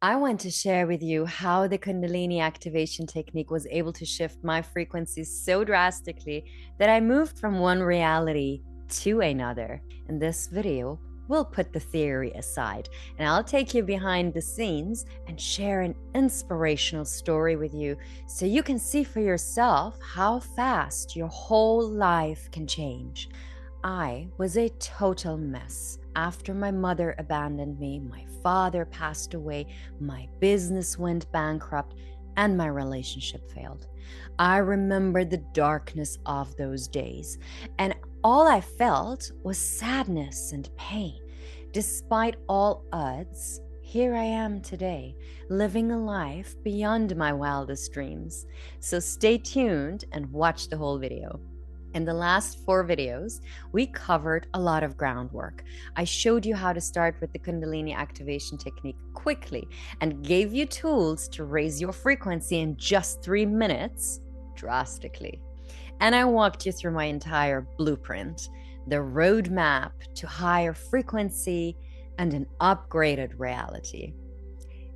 I want to share with you how the Kundalini Activation Technique was able to shift my frequencies so drastically that I moved from one reality to another. In this video, we'll put the theory aside and I'll take you behind the scenes and share an inspirational story with you so you can see for yourself how fast your whole life can change. I was a total mess. After my mother abandoned me, my father passed away, my business went bankrupt, and my relationship failed. I remember the darkness of those days, and all I felt was sadness and pain. Despite all odds, here I am today, living a life beyond my wildest dreams. So stay tuned and watch the whole video. In the last 4 videos, we covered a lot of groundwork. I showed you how to start with the Kundalini Activation Technique quickly and gave you tools to raise your frequency in just 3 minutes drastically. And I walked you through my entire blueprint, the roadmap to higher frequency and an upgraded reality.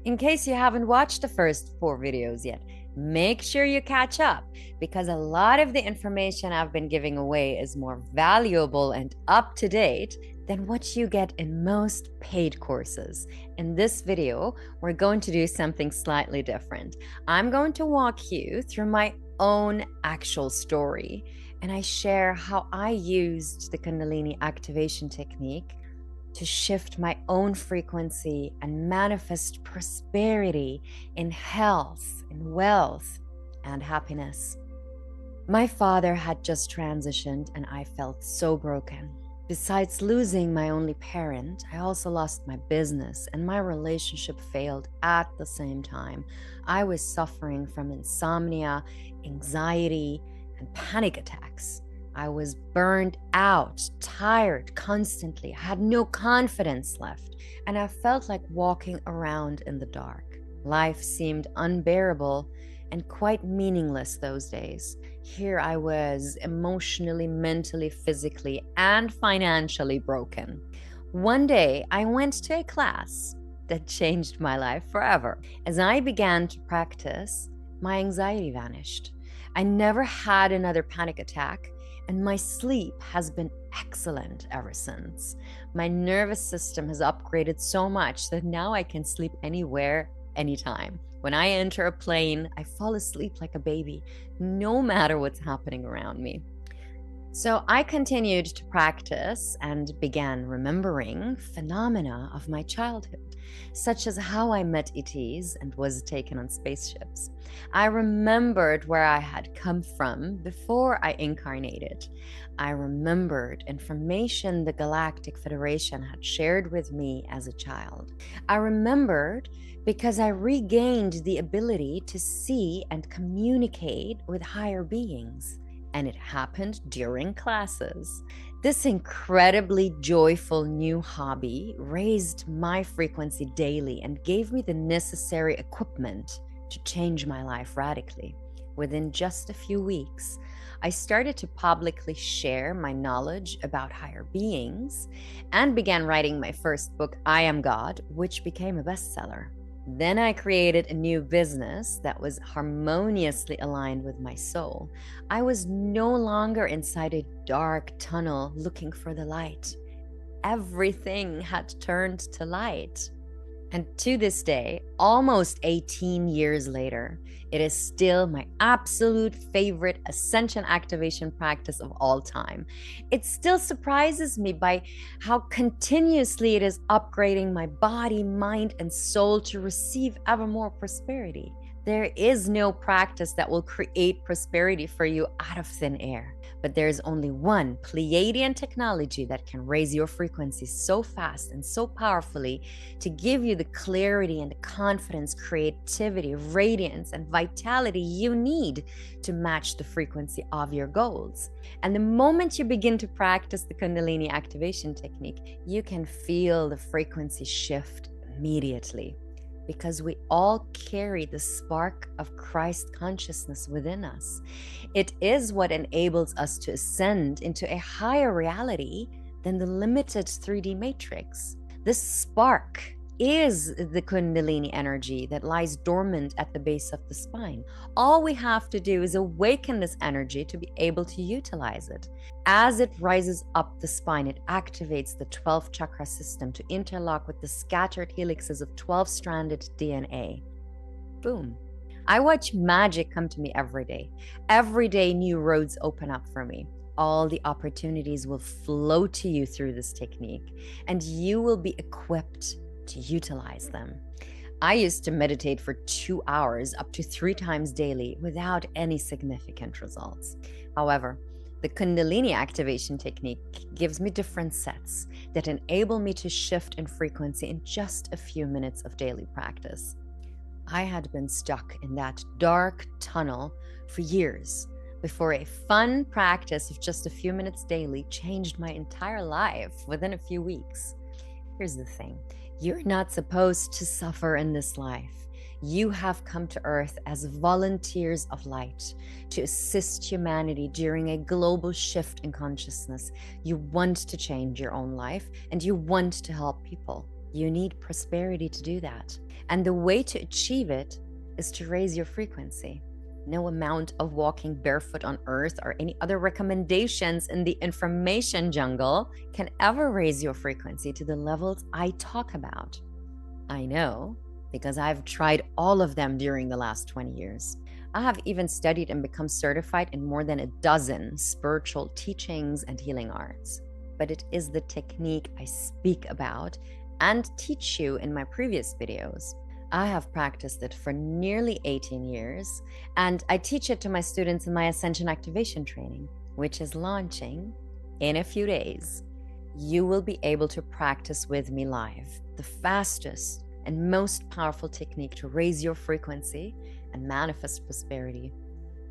In case you haven't watched the first 4 videos yet, make sure you catch up because a lot of the information I've been giving away is more valuable and up to date than what you get in most paid courses. In this video, we're going to do something slightly different. I'm going to walk you through my own actual story, and I share how I used the Kundalini Activation Technique to shift my own frequency and manifest prosperity in health, in wealth, and happiness. My father had just transitioned and I felt so broken. Besides losing my only parent, I also lost my business and my relationship failed at the same time. I was suffering from insomnia, anxiety, and panic attacks. I was burned out, tired constantly, I had no confidence left, and I felt like walking around in the dark. Life seemed unbearable and quite meaningless those days. Here I was, emotionally, mentally, physically, and financially broken. One day, I went to a class that changed my life forever. As I began to practice, my anxiety vanished. I never had another panic attack, and my sleep has been excellent ever since. My nervous system has upgraded so much that now I can sleep anywhere, anytime. When I enter a plane, I fall asleep like a baby, no matter what's happening around me. So I continued to practice and began remembering phenomena of my childhood, such as how I met ETs and was taken on spaceships. I remembered where I had come from before I incarnated. I remembered information the Galactic Federation had shared with me as a child. I remembered because I regained the ability to see and communicate with higher beings. And it happened during classes. This incredibly joyful new hobby raised my frequency daily and gave me the necessary equipment to change my life radically. Within just a few weeks, I started to publicly share my knowledge about higher beings and began writing my first book, I Am God, which became a bestseller. Then I created a new business that was harmoniously aligned with my soul. I was no longer inside a dark tunnel looking for the light. Everything had turned to light. And to this day, almost 18 years later, it is still my absolute favorite ascension activation practice of all time. It still surprises me by how continuously it is upgrading my body, mind, and soul to receive ever more prosperity. There is no practice that will create prosperity for you out of thin air. But there's only one Pleiadian technology that can raise your frequency so fast and so powerfully to give you the clarity and the confidence, creativity, radiance, and vitality you need to match the frequency of your goals. And the moment you begin to practice the Kundalini Activation Technique, you can feel the frequency shift immediately. Because we all carry the spark of Christ consciousness within us. It is what enables us to ascend into a higher reality than the limited 3D matrix. This spark is the Kundalini energy that lies dormant at the base of the spine. All we have to do is awaken this energy to be able to utilize it. As it rises up the spine, it activates the 12th chakra system to interlock with the scattered helixes of 12-stranded DNA. Boom. I watch magic come to me every day. Every day, new roads open up for me. All the opportunities will flow to you through this technique, and you will be equipped to utilize them. I used to meditate for 2 hours up to 3 times daily without any significant results. However, the Kundalini Activation Technique gives me different sets that enable me to shift in frequency in just a few minutes of daily practice. I had been stuck in that dark tunnel for years before a fun practice of just a few minutes daily changed my entire life within a few weeks. Here's the thing. You're not supposed to suffer in this life. You have come to Earth as volunteers of light to assist humanity during a global shift in consciousness. You want to change your own life and you want to help people. You need prosperity to do that. And the way to achieve it is to raise your frequency. No amount of walking barefoot on earth or any other recommendations in the information jungle can ever raise your frequency to the levels I talk about. I know, because I've tried all of them during the last 20 years. I have even studied and become certified in more than a dozen spiritual teachings and healing arts. But it is the technique I speak about and teach you in my previous videos. I have practiced it for nearly 18 years, and I teach it to my students in my Ascension Activation Training, which is launching in a few days. You will be able to practice with me live, the fastest and most powerful technique to raise your frequency and manifest prosperity.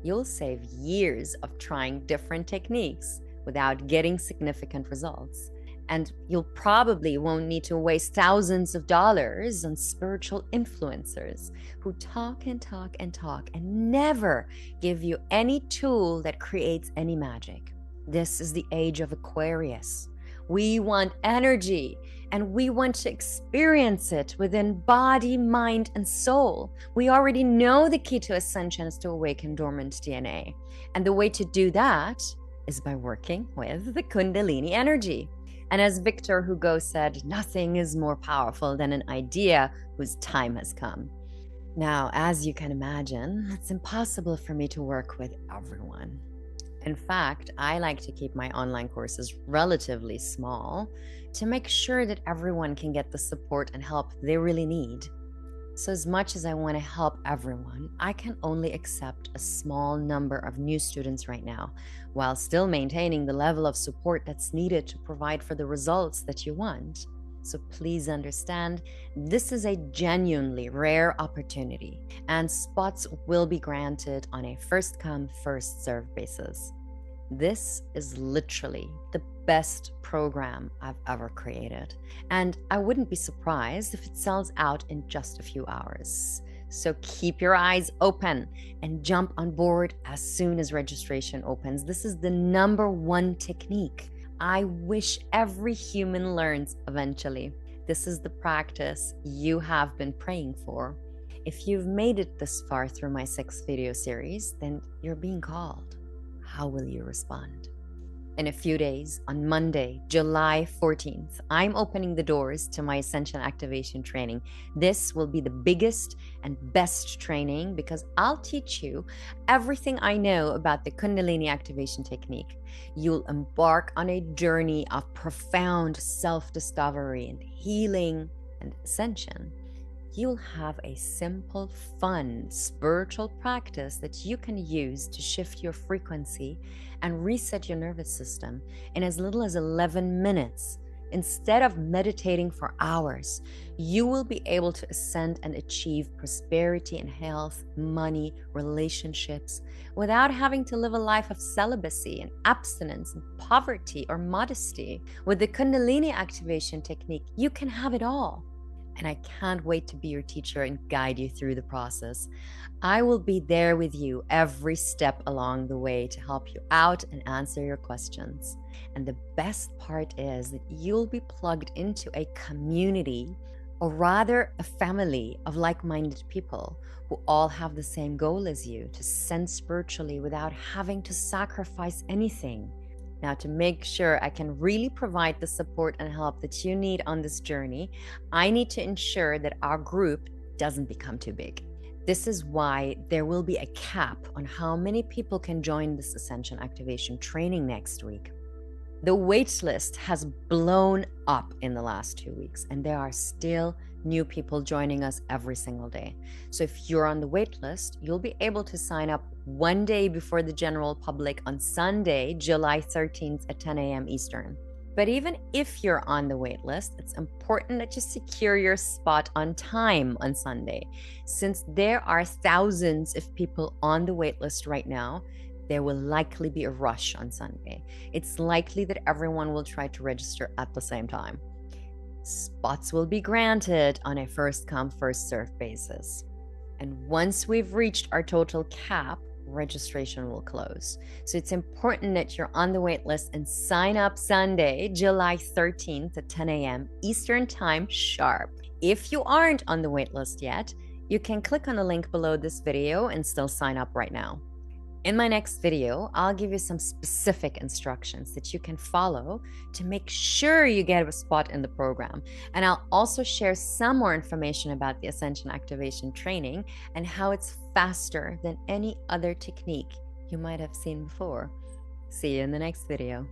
You'll save years of trying different techniques without getting significant results. And you'll probably won't need to waste thousands of dollars on spiritual influencers who talk and talk and talk and never give you any tool that creates any magic. This is the age of Aquarius. We want energy and we want to experience it within body, mind, and soul. We already know the key to ascension is to awaken dormant DNA. And the way to do that is by working with the Kundalini energy. And as Victor Hugo said, nothing is more powerful than an idea whose time has come. Now, as you can imagine, it's impossible for me to work with everyone. In fact, I like to keep my online courses relatively small to make sure that everyone can get the support and help they really need. So as much as I want to help everyone, I can only accept a small number of new students right now, while still maintaining the level of support that's needed to provide for the results that you want. So please understand, this is a genuinely rare opportunity, and spots will be granted on a first-come, first-served basis. This is literally the best program I've ever created, and I wouldn't be surprised if it sells out in just a few hours. So keep your eyes open and jump on board as soon as registration opens. This is the #1 technique I wish every human learns eventually. This is the practice you have been praying for. If you've made it this far through my 6 video series, then you're being called. How will you respond? In a few days, on Monday, July 14th, I'm opening the doors to my Ascension Activation Training. This will be the biggest and best training because I'll teach you everything I know about the Kundalini Activation Technique. You'll embark on a journey of profound self-discovery and healing and ascension. You'll have a simple, fun, spiritual practice that you can use to shift your frequency and reset your nervous system in as little as 11 minutes. Instead of meditating for hours, you will be able to ascend and achieve prosperity and health, money, relationships, without having to live a life of celibacy and abstinence and poverty or modesty. With the Kundalini Activation Technique, you can have it all. And I can't wait to be your teacher and guide you through the process. I will be there with you every step along the way to help you out and answer your questions. And the best part is that you'll be plugged into a community or rather a family of like-minded people who all have the same goal as you, to ascend spiritually without having to sacrifice anything. Now, to make sure I can really provide the support and help that you need on this journey, I need to ensure that our group doesn't become too big. This is why there will be a cap on how many people can join this Ascension Activation Training next week. The waitlist has blown up in the last 2 weeks, and there are still new people joining us every single day. So if you're on the waitlist, you'll be able to sign up one day before the general public on Sunday, July 13th at 10 a.m. Eastern. But even if you're on the waitlist, it's important that you secure your spot on time on Sunday. Since there are thousands of people on the waitlist right now, there will likely be a rush on Sunday. It's likely that everyone will try to register at the same time. Spots will be granted on a first-come, first-served basis. And once we've reached our total cap, registration will close. So it's important that you're on the wait list and sign up Sunday, July 13th at 10 a.m. Eastern Time sharp. If you aren't on the wait list yet, you can click on the link below this video and still sign up right now. In my next video, I'll give you some specific instructions that you can follow to make sure you get a spot in the program. And I'll also share some more information about the Ascension Activation Training and how it's faster than any other technique you might have seen before. See you in the next video.